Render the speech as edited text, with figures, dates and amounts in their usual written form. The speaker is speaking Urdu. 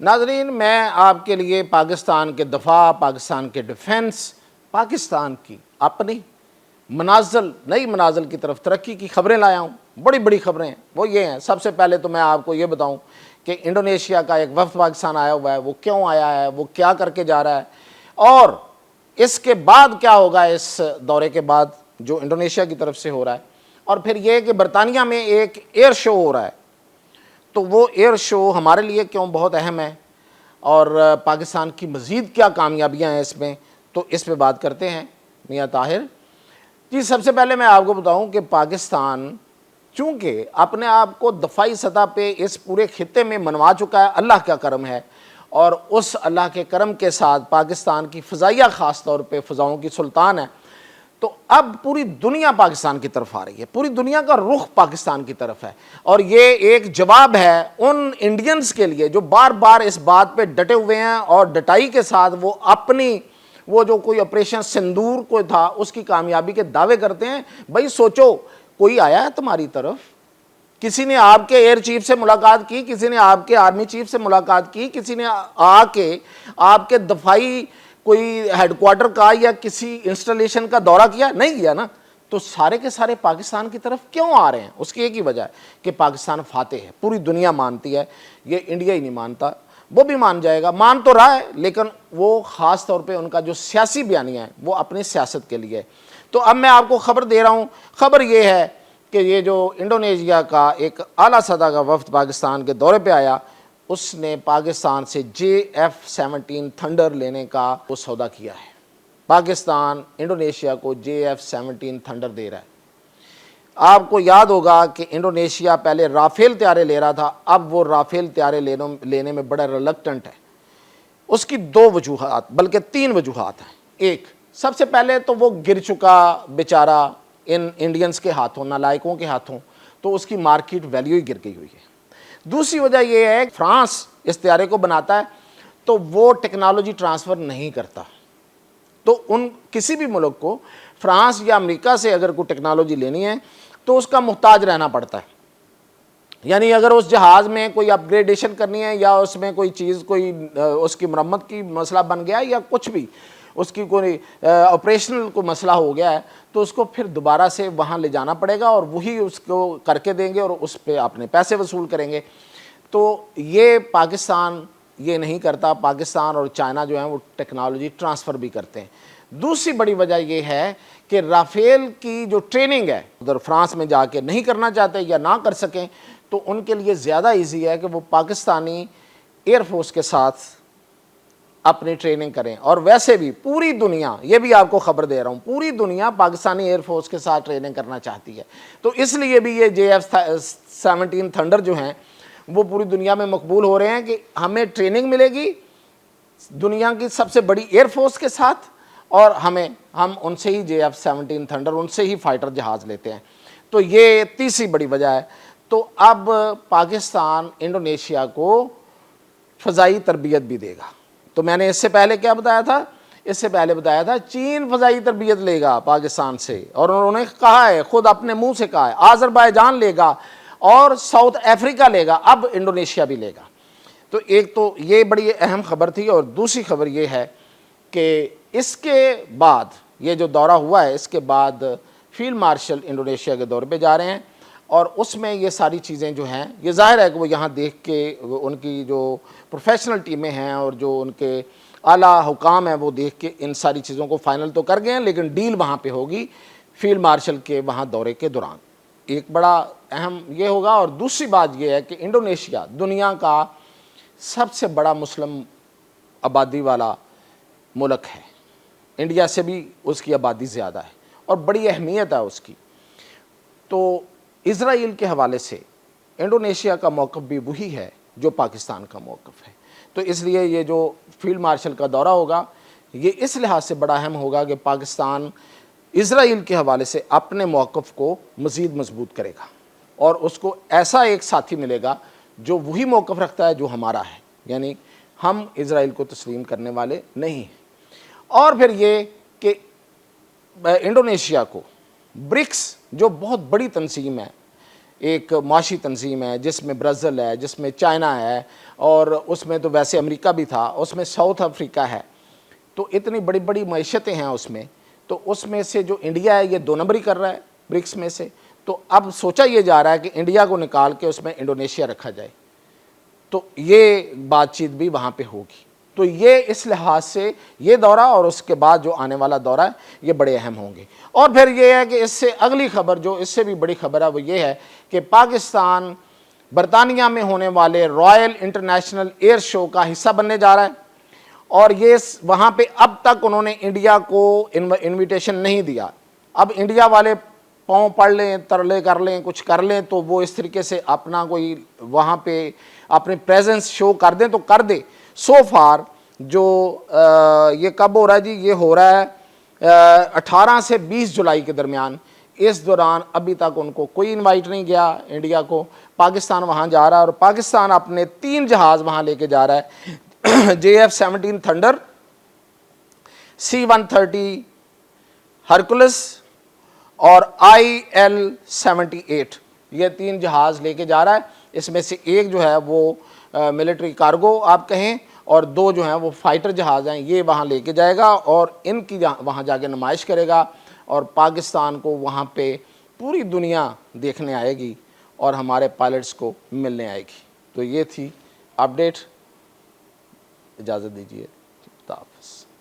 ناظرین، میں آپ کے لیے پاکستان کے دفاع، پاکستان کے ڈیفنس، پاکستان کی اپنی نئی منازل کی طرف ترقی کی خبریں لایا ہوں۔ بڑی بڑی خبریں ہیں، وہ یہ ہیں۔ سب سے پہلے تو میں آپ کو یہ بتاؤں کہ انڈونیشیا کا ایک وفد پاکستان آیا ہوا ہے، وہ کیوں آیا ہے، وہ کیا کر کے جا رہا ہے، اور اس کے بعد کیا ہوگا، اس دورے کے بعد جو انڈونیشیا کی طرف سے ہو رہا ہے۔ اور پھر یہ کہ برطانیہ میں ایک ایئر شو ہو رہا ہے، تو وہ ایئر شو ہمارے لیے کیوں بہت اہم ہے، اور پاکستان کی مزید کیا کامیابیاں ہیں اس میں، تو اس پہ بات کرتے ہیں میاں طاہر جی۔ سب سے پہلے میں آپ کو بتاؤں کہ پاکستان چونکہ اپنے آپ کو دفاعی سطح پہ اس پورے خطے میں منوا چکا ہے، اللہ کا کرم ہے، اور اس اللہ کے کرم کے ساتھ پاکستان کی فضائیہ خاص طور پہ فضاؤں کی سلطان ہے، تو اب پوری دنیا پاکستان کی طرف آ رہی ہے، پوری دنیا کا رخ پاکستان کی طرف ہے، اور یہ ایک جواب ہے ان انڈینز کے لیے جو بار بار اس بات پہ ڈٹے ہوئے ہیں اور ڈٹائی کے ساتھ وہ جو کوئی آپریشن سندور کو تھا اس کی کامیابی کے دعوے کرتے ہیں۔ بھائی سوچو، کوئی آیا ہے تمہاری طرف؟ کسی نے آپ کے ایئر چیف سے ملاقات کی؟ کسی نے آپ کے آرمی چیف سے ملاقات کی؟ کسی نے آ کے آپ کے دفاعی کوئی ہیڈ کوارٹر کا یا کسی انسٹالیشن کا دورہ کیا؟ نہیں کیا نا۔ تو سارے کے سارے پاکستان کی طرف کیوں آ رہے ہیں؟ اس کی ایک ہی وجہ ہے کہ پاکستان فاتح ہے، پوری دنیا مانتی ہے، یہ انڈیا ہی نہیں مانتا۔ وہ بھی مان جائے گا، مان تو رہا ہے، لیکن وہ خاص طور پہ ان کا جو سیاسی بیانیہ ہے وہ اپنی سیاست کے لیے ہے۔ تو اب میں آپ کو خبر دے رہا ہوں، خبر یہ ہے کہ یہ جو انڈونیشیا کا ایک اعلیٰ سطح کا وفد پاکستان کے دورے پہ آیا، اس نے پاکستان سے JF-17 تھنڈر لینے کا وہ سودا کیا ہے۔ پاکستان انڈونیشیا کو JF-17 تھنڈر دے رہا ہے۔ آپ کو یاد ہوگا کہ انڈونیشیا پہلے رافیل طیارے لے رہا تھا، اب وہ رافیل طیارے لینے میں بڑا ریلکٹنٹ ہے۔ اس کی 2 وجوہات بلکہ 3 وجوہات ہیں۔ ایک، سب سے پہلے تو وہ گر چکا بیچارہ ان انڈینز کے ہاتھوں، نالائقوں کے ہاتھوں، تو اس کی مارکیٹ ویلیو ہی گر گئی ہوئی ہے۔ دوسری وجہ یہ ہے کہ فرانس اس طیارے کو بناتا ہے تو وہ ٹیکنالوجی ٹرانسفر نہیں کرتا، تو کسی بھی ملک کو فرانس یا امریکہ سے اگر کوئی ٹیکنالوجی لینی ہے تو اس کا محتاج رہنا پڑتا ہے۔ یعنی اگر اس جہاز میں کوئی اپ گریڈیشن کرنی ہے، یا اس میں کوئی چیز اس کی مرمت کی مسئلہ بن گیا ہے، یا کچھ بھی اس کی کوئی آپریشنل کوئی مسئلہ ہو گیا ہے، تو اس کو پھر دوبارہ سے وہاں لے جانا پڑے گا، اور وہی اس کو کر کے دیں گے اور اس پہ اپنے پیسے وصول کریں گے۔ تو یہ پاکستان یہ نہیں کرتا، پاکستان اور چائنا جو ہیں وہ ٹیکنالوجی ٹرانسفر بھی کرتے ہیں۔ دوسری بڑی وجہ یہ ہے کہ رافیل کی جو ٹریننگ ہے ادھر فرانس میں جا کے نہیں کرنا چاہتے یا نہ کر سکیں، تو ان کے لیے زیادہ ایزی ہے کہ وہ پاکستانی ایئر فورس کے ساتھ اپنی ٹریننگ کریں۔ اور ویسے بھی پوری دنیا، یہ بھی آپ کو خبر دے رہا ہوں، پوری دنیا پاکستانی ایئر فورس کے ساتھ ٹریننگ کرنا چاہتی ہے، تو اس لیے بھی یہ JF-17 تھنڈر جو ہیں وہ پوری دنیا میں مقبول ہو رہے ہیں کہ ہمیں ٹریننگ ملے گی دنیا کی سب سے بڑی ایئر فورس کے ساتھ، اور ہم ان سے ہی JF-17 تھنڈر، ان سے ہی فائٹر جہاز لیتے ہیں۔ تو یہ تیسری بڑی وجہ ہے۔ تو اب پاکستان انڈونیشیا کو فضائی تربیت بھی دے گا۔ تو میں نے اس سے پہلے کیا بتایا تھا؟ اس سے پہلے بتایا تھا چین فضائی تربیت لے گا پاکستان سے، اور انہوں نے کہا ہے، خود اپنے منہ سے کہا ہے، آذربائیجان لے گا اور ساؤتھ افریقہ لے گا، اب انڈونیشیا بھی لے گا۔ تو ایک تو یہ بڑی اہم خبر تھی، اور دوسری خبر یہ ہے کہ اس کے بعد یہ جو دورہ ہوا ہے، اس کے بعد فیلڈ مارشل انڈونیشیا کے دورے پہ جا رہے ہیں، اور اس میں یہ ساری چیزیں جو ہیں، یہ ظاہر ہے کہ وہ یہاں دیکھ کے ان کی جو پروفیشنل ٹیمیں ہیں اور جو ان کے اعلیٰ حکام ہیں وہ دیکھ کے ان ساری چیزوں کو فائنل تو کر گئے ہیں، لیکن ڈیل وہاں پہ ہوگی فیلڈ مارشل کے وہاں دورے کے دوران۔ ایک بڑا اہم یہ ہوگا۔ اور دوسری بات یہ ہے کہ انڈونیشیا دنیا کا سب سے بڑا مسلم آبادی والا ملک ہے، انڈیا سے بھی اس کی آبادی زیادہ ہے اور بڑی اہمیت ہے اس کی۔ تو اسرائیل کے حوالے سے انڈونیشیا کا موقف بھی وہی ہے جو پاکستان کا موقف ہے۔ تو اس لیے یہ جو فیلڈ مارشل کا دورہ ہوگا یہ اس لحاظ سے بڑا اہم ہوگا کہ پاکستان اسرائیل کے حوالے سے اپنے موقف کو مزید مضبوط کرے گا، اور اس کو ایسا ایک ساتھی ملے گا جو وہی موقف رکھتا ہے جو ہمارا ہے، یعنی ہم اسرائیل کو تسلیم کرنے والے نہیں ہیں۔ اور پھر یہ کہ انڈونیشیا کو برکس جو بہت بڑی تنظیم ہے، ایک معاشی تنظیم ہے جس میں برازیل ہے، جس میں چائنا ہے، اور اس میں تو ویسے امریکہ بھی تھا، اس میں ساؤتھ افریقہ ہے، تو اتنی بڑی بڑی معیشتیں ہیں اس میں، تو اس میں سے جو انڈیا ہے یہ 2 نمبری کر رہا ہے برکس میں سے، تو اب سوچا یہ جا رہا ہے کہ انڈیا کو نکال کے اس میں انڈونیشیا رکھا جائے، تو یہ بات چیت بھی وہاں پہ ہوگی۔ تو یہ اس لحاظ سے یہ دورہ اور اس کے بعد جو آنے والا دورہ ہے یہ بڑے اہم ہوں گے۔ اور پھر یہ ہے کہ اس سے اگلی خبر جو اس سے بھی بڑی خبر ہے وہ یہ ہے کہ پاکستان برطانیہ میں ہونے والے رائل انٹرنیشنل ایئر شو کا حصہ بننے جا رہا ہے، اور یہ وہاں پہ اب تک انہوں نے انڈیا کو انویٹیشن نہیں دیا۔ اب انڈیا والے پاؤں پڑ لیں، ترلے کر لیں، کچھ کر لیں تو وہ اس طریقے سے اپنا کوئی وہاں پہ اپنے پریزنس شو کر دیں تو کر دے۔ سو فار جو یہ کب ہو رہا ہے جی، یہ ہو رہا ہے 18 سے 20 جولائی کے درمیان، اس دوران ابھی تک ان کو کوئی انوائٹ نہیں گیا انڈیا کو، پاکستان وہاں جا رہا ہے، اور پاکستان اپنے 3 جہاز وہاں لے کے جا رہا ہے، JF-17 تھنڈر، C-130 ہرکولس اور IL-78، یہ 3 جہاز لے کے جا رہا ہے۔ اس میں سے ایک جو ہے وہ ملٹری کارگو آپ کہیں، اور 2 جو ہیں وہ فائٹر جہاز ہیں، یہ وہاں لے کے جائے گا اور ان کی وہاں جا کے نمائش کرے گا، اور پاکستان کو وہاں پہ پوری دنیا دیکھنے آئے گی اور ہمارے پائلٹس کو ملنے آئے گی۔ تو یہ تھی اپڈیٹ، اجازت دیجیے۔